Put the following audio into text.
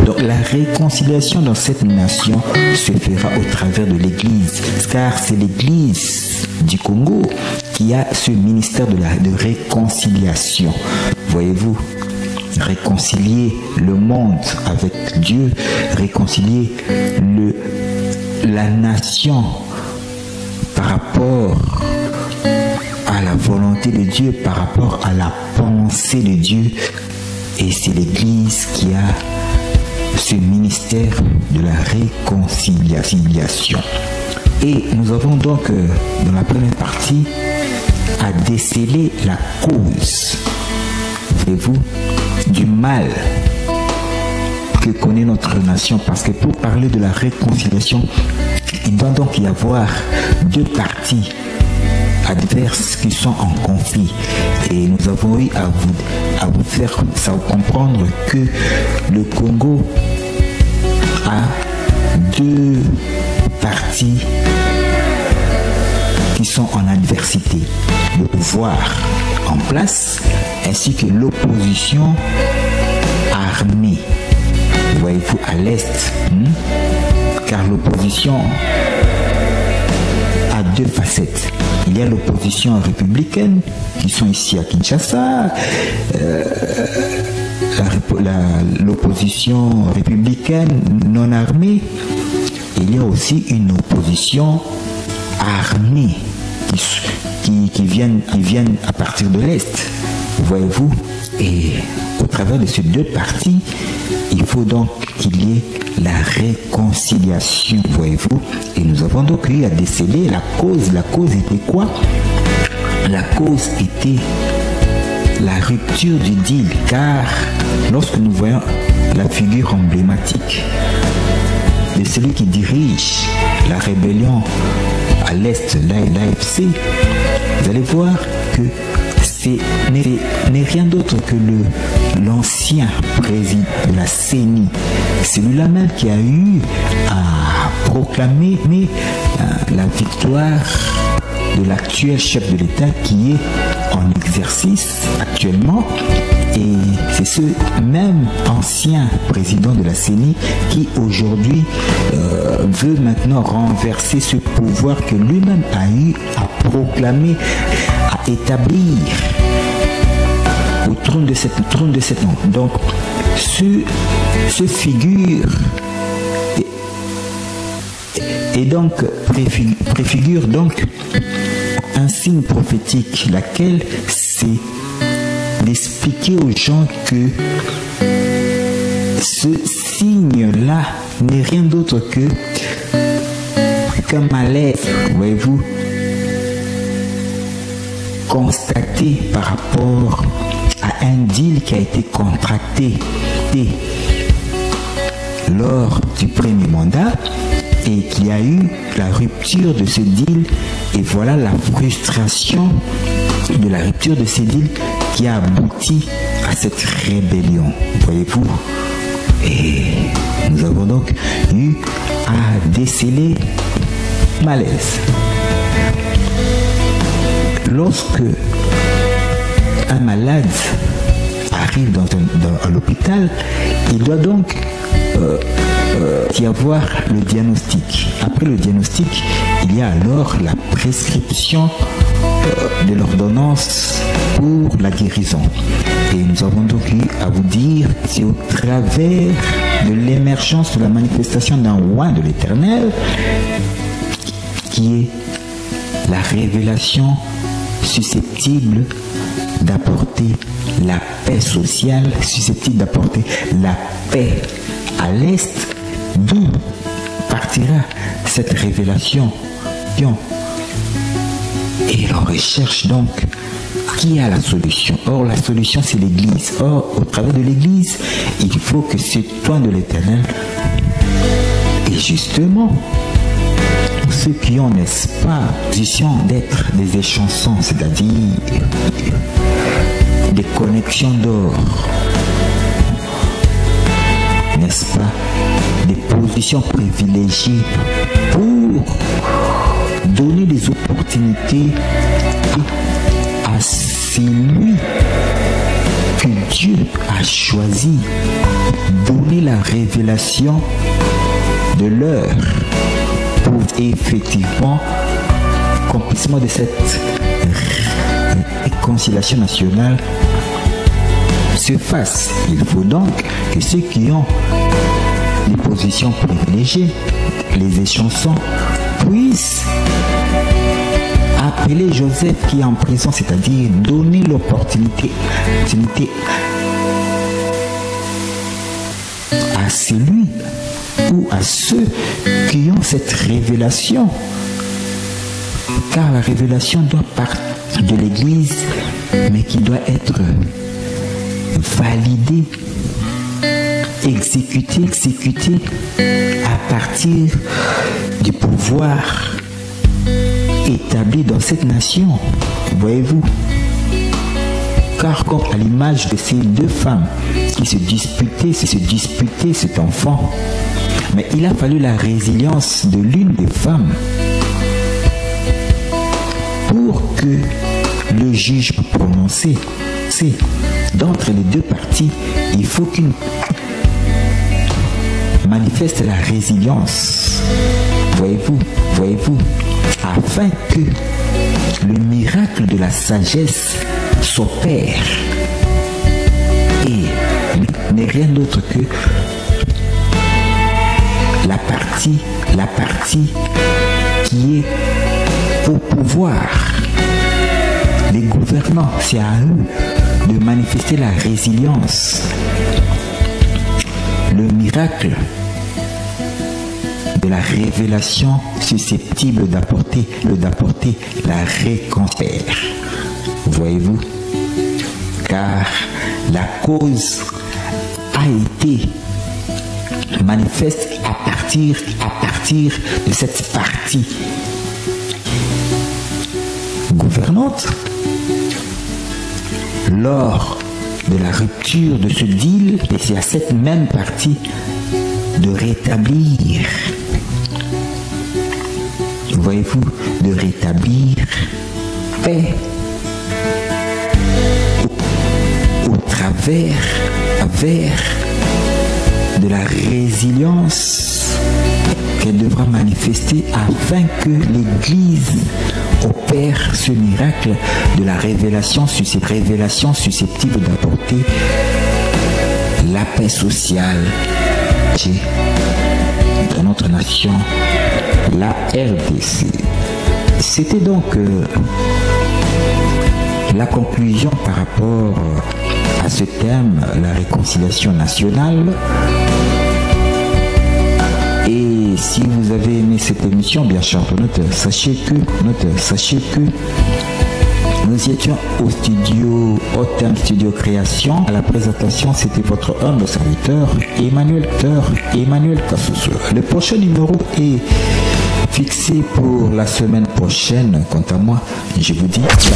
Donc la réconciliation dans cette nation se fera au travers de l'Église, car c'est l'Église du Congo qui a ce ministère de réconciliation. Voyez-vous, réconcilier le monde avec Dieu, réconcilier la nation par rapport à la volonté de Dieu, par rapport à la pensée de Dieu. Et c'est l'Église qui a ce ministère de la réconciliation. Et nous avons donc, dans la première partie, à déceler la cause, voyez-vous, du mal que connaît notre nation. Parce que pour parler de la réconciliation, il doit donc y avoir deux parties adverses qui sont en conflit. Et nous avons eu à vous faire comprendre que le Congo a deux parties qui sont en adversité. Le pouvoir en place ainsi que l'opposition armée. Voyez-vous, à l'Est, car l'opposition a deux facettes. Il y a l'opposition républicaine, qui sont ici à Kinshasa, l'opposition républicaine non armée. Il y a aussi une opposition armée qui viennent à partir de l'Est. Voyez-vous, et au travers de ces deux parties, il faut donc qu'il y ait la réconciliation, voyez-vous. Et nous avons donc eu à déceler la cause. La cause était quoi? La cause était la rupture du deal, car lorsque nous voyons la figure emblématique de celui qui dirige la rébellion à l'Est, l'AFC, vous allez voir que n'est rien d'autre que l'ancien président de la CENI. Celui-là même qui a eu à proclamer la victoire de l'actuel chef de l'État qui est en exercice actuellement. Et c'est ce même ancien président de la CENI qui aujourd'hui veut maintenant renverser ce pouvoir que lui-même a eu à proclamer, à établir au trône de cet homme. Donc, ce figure et donc préfigure donc un signe prophétique, laquelle c'est d'expliquer aux gens que ce signe-là n'est rien d'autre qu'un malaise, voyez-vous, constaté par rapport à un deal qui a été contracté lors du premier mandat et qu'il y a eu la rupture de ce deal. Et voilà la frustration de la rupture de ce deal qui a abouti à cette rébellion, voyez-vous. Et nous avons donc eu à déceler malaise. Lorsque un malade arrive à l'hôpital, il doit donc y avoir le diagnostic. Après le diagnostic, il y a alors la prescription de l'ordonnance pour la guérison. Et nous avons donc eu à vous dire que c'est au travers de l'émergence de la manifestation d'un roi de l'Éternel qui est la révélation susceptible d'apporter la paix sociale, susceptible d'apporter la paix à l'Est, d'où partira cette révélation. Et l'on recherche donc qui a la solution. Or, la solution, c'est l'Église. Or, au travers de l'Église, il faut que ce toit de l'Éternel, et justement, ceux qui ont, n'est-ce pas, position d'être des échansons, c'est-à-dire des connexions d'or, n'est-ce pas, des positions privilégiées pour donner des opportunités à celui que que Dieu a choisi donner la révélation de l'heure pour effectivement accomplissement de cette réconciliation nationale se fasse. Il faut donc que ceux qui ont les positions privilégiées, les échansons, puissent appeler Joseph qui est en prison, c'est-à-dire donner l'opportunité à celui ou à ceux qui ont cette révélation. Car la révélation doit partir de l'Église, mais qui doit être validée, exécutée à partir du pouvoir établi dans cette nation. Voyez-vous? Car comme à l'image de ces deux femmes qui se disputaient cet enfant, mais il a fallu la résilience de l'une des femmes pour que le juge puisse prononcer. C'est d'entre les deux parties, il faut qu'une manifeste la résilience. Voyez-vous, afin que le miracle de la sagesse s'opère et n'est rien d'autre que la partie qui est au pouvoir. Les gouvernants, c'est à eux de manifester la résilience. Le miracle de la révélation susceptible d'apporter la récompense. Voyez-vous? Car la cause a été manifeste à partir de cette partie gouvernante. Lors de la rupture de ce deal, et c'est à cette même partie de rétablir, voyez-vous, de rétablir paix au travers de la résilience qu'elle devra manifester afin que l'Église opère ce miracle de la révélation susceptible d'apporter la paix sociale dans notre nation, la RDC. C'était donc la conclusion par rapport à ce thème, la réconciliation nationale. Et si vous avez aimé cette émission, bien cher note, sachez que nous étions au studio Otem Studio Création. À la présentation, c'était votre humble serviteur Emmanuel Kassouso. Le prochain numéro est fixé pour la semaine prochaine. Quant à moi, je vous dis ciao.